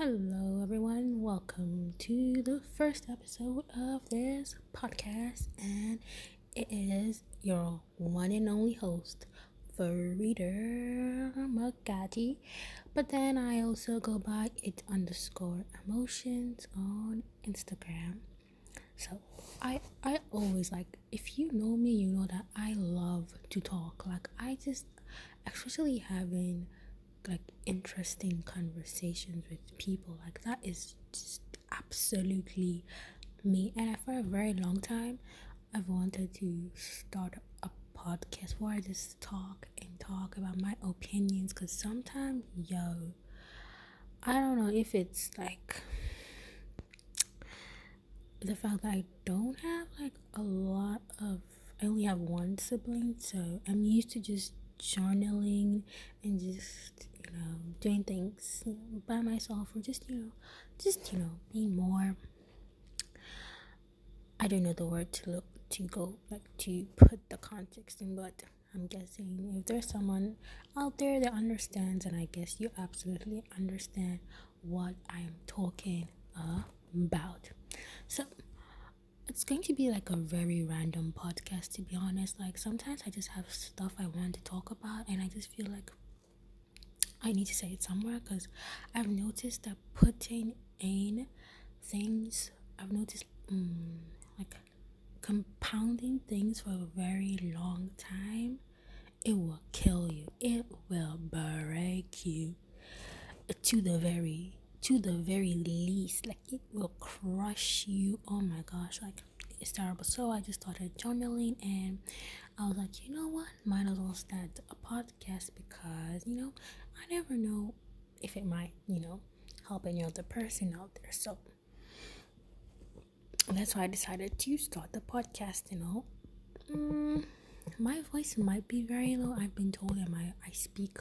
Hello, everyone. Welcome to the first episode of this podcast, and it is your one and only host, Farida Magati. But then I also go by it_emotions on Instagram. So I always like, if you know me, you know that I love to talk. Like I just, especially having like interesting conversations with people, like that is just absolutely me. And for a very long time I've wanted to start a podcast where I just talk and talk about my opinions, because sometimes, I don't know if it's like the fact that I don't have like a lot of, I only have one sibling, so I'm used to just journaling and just, doing things, by myself, or just being more, I don't know the word to look to go like to put the context in, but I'm guessing if there's someone out there that understands, and I guess you absolutely understand what I'm talking about. So it's going to be like a very random podcast, to be honest. Like sometimes I just have stuff I want to talk about, and I just feel like I need to say it somewhere, because I've noticed that putting in things, I've noticed like compounding things for a very long time, it will kill you. It will break you to the very least. Like it will crush you. Oh my gosh, like it's terrible. So I just started journaling, and I was like, you know what, might as well start a podcast, because I never know if it might help any other person out there. So that's why I decided to start the podcast. My voice might be very low. I've been told that I speak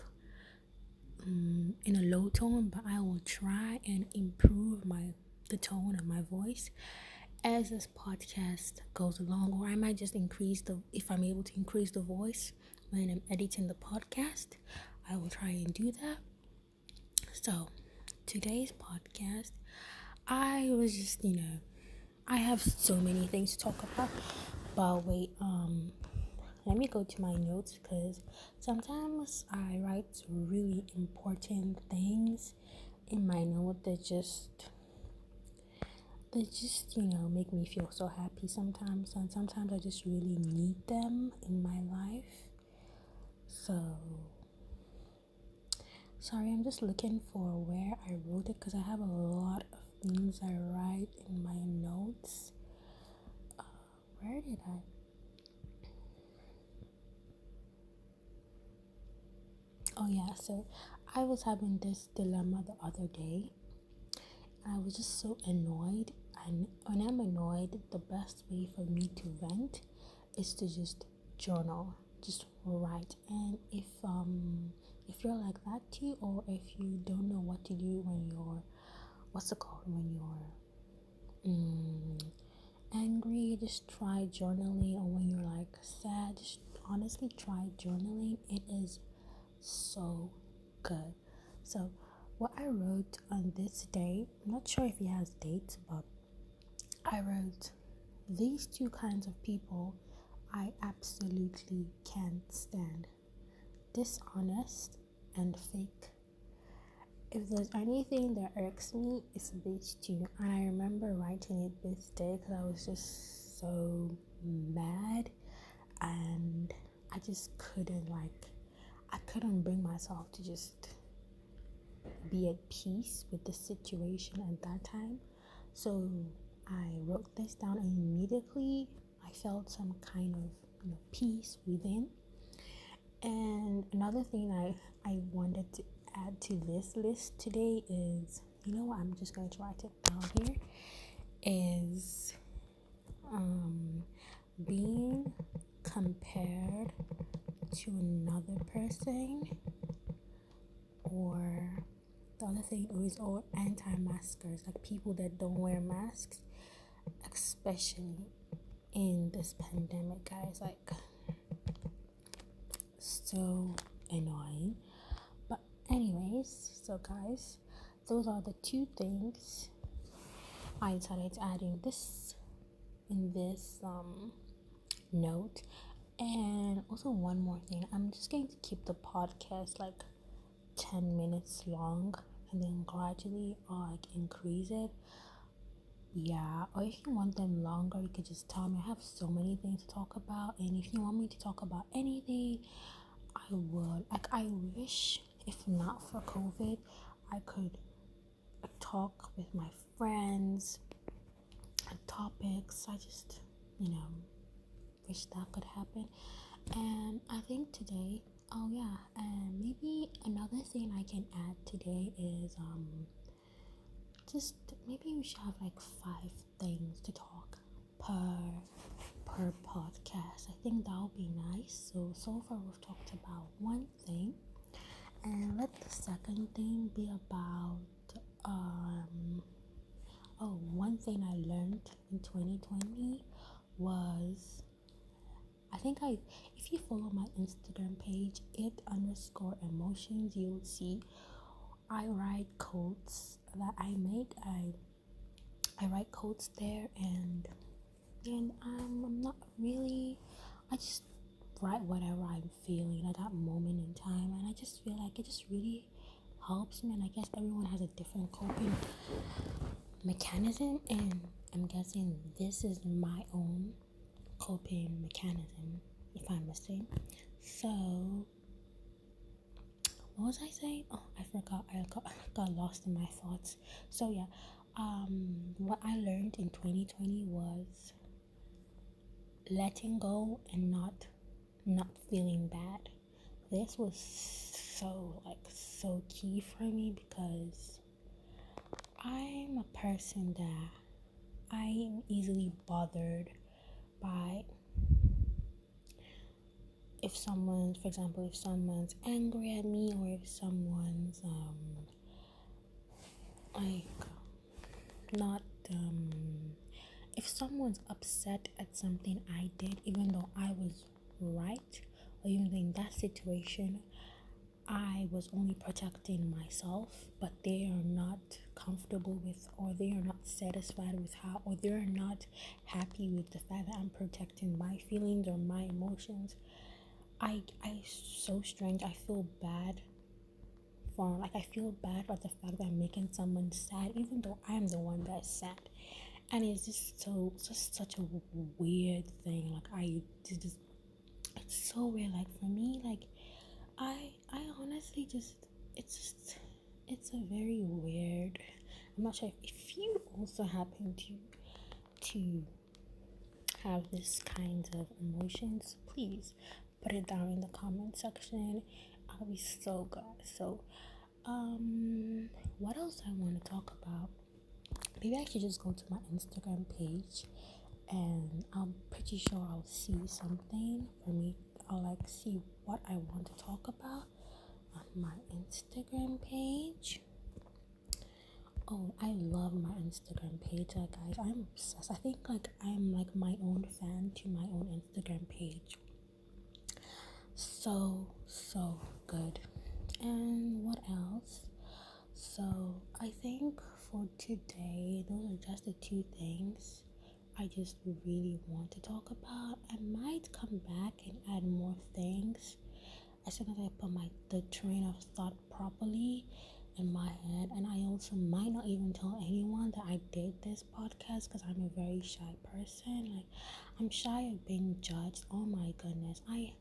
in a low tone, but I will try and improve the tone of my voice as this podcast goes along. Or I might just increase the if I'm able to increase the voice when I'm editing the podcast, I will try and do that. So today's podcast, I was just I have so many things to talk about, but wait, let me go to my notes, because sometimes I write really important things in my note that just make me feel so happy sometimes, and sometimes I just really need them in my life. So sorry, I'm just looking for where I wrote it, because I have a lot of things I write in my notes. Where did I? Oh yeah, so I was having this dilemma the other day, and I was just so annoyed. And when I'm annoyed, the best way for me to vent is to just journal, just write. And if you're like that too, or if you don't know what to do when you're, what's it called, when you're angry, just try journaling. Or when you're like sad, just honestly try journaling. It is so good. So what I wrote on this day, I'm not sure if it has dates, but I wrote, these two kinds of people I absolutely can't stand: dishonest and fake. If there's anything that irks me, it's these two. And I remember writing it this day because I was just so mad, and I just I couldn't bring myself to just be at peace with the situation at that time. So I wrote this down, and immediately I felt some kind of peace within. And another thing I wanted to add to this list today is, what, I'm just going to write it down here, is being compared to another person, or the other thing is all anti-maskers, like people that don't wear masks, especially in this pandemic, guys. Like, so annoying. But anyways, so guys, those are the two things I decided to add in this note. And also one more thing, I'm just going to keep the podcast like 10 minutes long and then gradually like increase it. Yeah, or if you want them longer, you could just tell me. I have so many things to talk about, and if you want me to talk about anything, I would. Like, I wish, if not for COVID, I could talk with my friends on topics. I just, wish that could happen. And I think today, oh yeah, and maybe another thing I can add today is just maybe we should have like 5 things to talk per podcast. I think that would be nice. So far we've talked about one thing, and let the second thing be about one thing I learned in 2020 was, I think if you follow my Instagram page, it_emotions, you will see I write quotes that I make. I write quotes there, and I'm not really, I just write whatever I'm feeling at that moment in time, and I just feel like it just really helps me. And I guess everyone has a different coping mechanism, and I'm guessing this is my own coping mechanism, if I'm missing. So what was I saying? Oh, I forgot. I got lost in my thoughts. So yeah, what I learned in 2020 was letting go and not feeling bad. This was so key for me, because I'm a person that I'm easily bothered by, if someone, for example, if someone's angry at me, or if someone's like not if someone's upset at something I did, even though I was right, or even though in that situation I was only protecting myself, but they are not comfortable with, or they are not satisfied with how, or they're not happy with the fact that I'm protecting my feelings or my emotions. I so strange. I feel bad I feel bad about the fact that I'm making someone sad, even though I'm the one that's sad. And it's just such a weird thing. Like, it's so weird. Like, for me, like, I honestly it's a very weird. I'm not sure if you also happen to have this kind of emotions. Please put it down in the comment section. I'll be so glad. So what else I want to talk about? Maybe I should just go to my Instagram page, and I'm pretty sure I'll see something for me. I'll like see what I want to talk about on my Instagram page. Oh, I love my Instagram page, like, guys. I'm obsessed. I think like I'm like my own fan to my own Instagram page. So good. And what else? So I think for today, those are just the 2 things I just really want to talk about. I might come back and add more things as soon as I put the train of thought properly in my head. And I also might not even tell anyone that I did this podcast, because I'm a very shy person. Like, I'm shy of being judged. Oh my goodness, I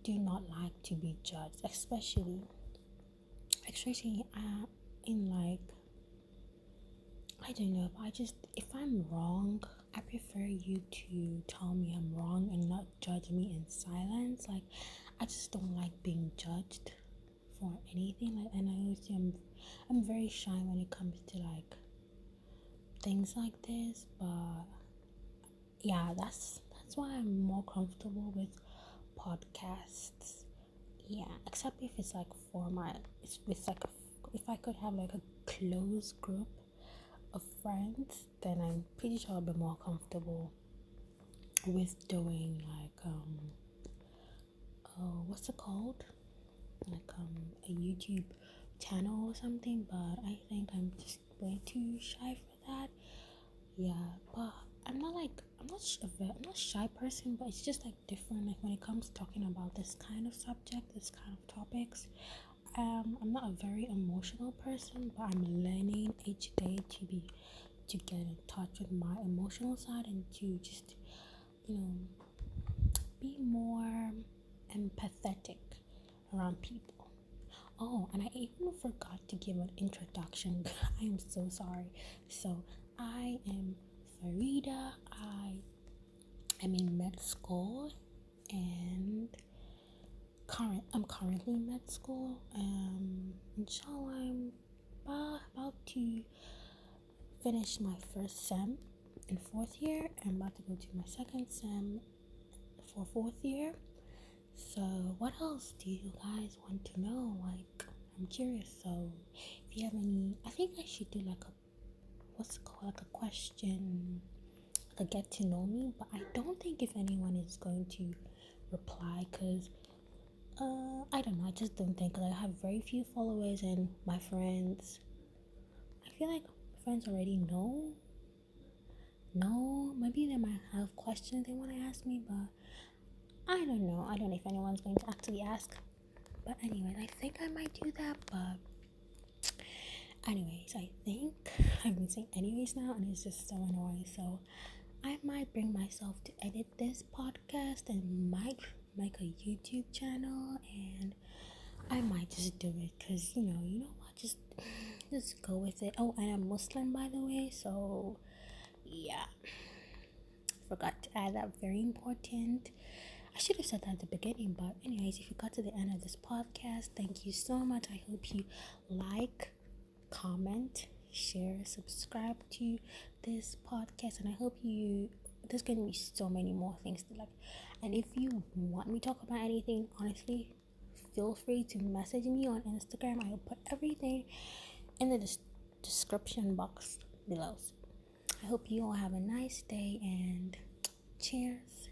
do not like to be judged, especially in like, I don't know, if I'm wrong, I prefer you to tell me I'm wrong and not judge me in silence. Like, I just don't like being judged for anything. Like, and I always say I'm very shy when it comes to like things like this. But yeah, that's why I'm more comfortable with podcasts. Yeah, except if it's like it's like if I could have like a close group of friends, then I'm pretty sure I'll be more comfortable with doing like what's it called, like a YouTube channel or something, but I think I'm just way too shy for that. Yeah, but I'm not shy person, but it's just like different. Like when it comes to talking about this kind of subject, this kind of topics, I'm not a very emotional person, but I'm learning each day to get in touch with my emotional side and to just, you know, be more empathetic around people. Oh, and I even forgot to give an introduction. I am so sorry. So, I am Farida. I'm in med school and I'm currently in med school. Inshallah, I'm about to finish my first sem in fourth year. I'm about to go to my second sem for fourth year. So, what else do you guys want to know? Like, I'm curious. So, if you have any, I think I should do like a what's it called, like a question, like a get to know me. But I don't think if anyone is going to reply, cause I don't know. I just don't think. Cause I have very few followers, and my friends. I feel like my friends already know. No, maybe they might have questions they want to ask me, but I don't know. I don't know if anyone's going to actually ask. But anyways, I think I might do that. But anyways, I think I've been saying anyways now, and it's just so annoying. So I might bring myself to edit this podcast and might make a YouTube channel, and I might just do it because you know what, just go with it. Oh, and I'm Muslim by the way, so yeah, forgot to add that. Very important. I should have said that at the beginning, but anyways, if you got to the end of this podcast, thank you so much. I hope you like, comment, share, subscribe to this podcast, and I hope you. There's gonna be so many more things to like, and if you want me to talk about anything, honestly, feel free to message me on Instagram. I will put everything in the description box below. I hope you all have a nice day and cheers.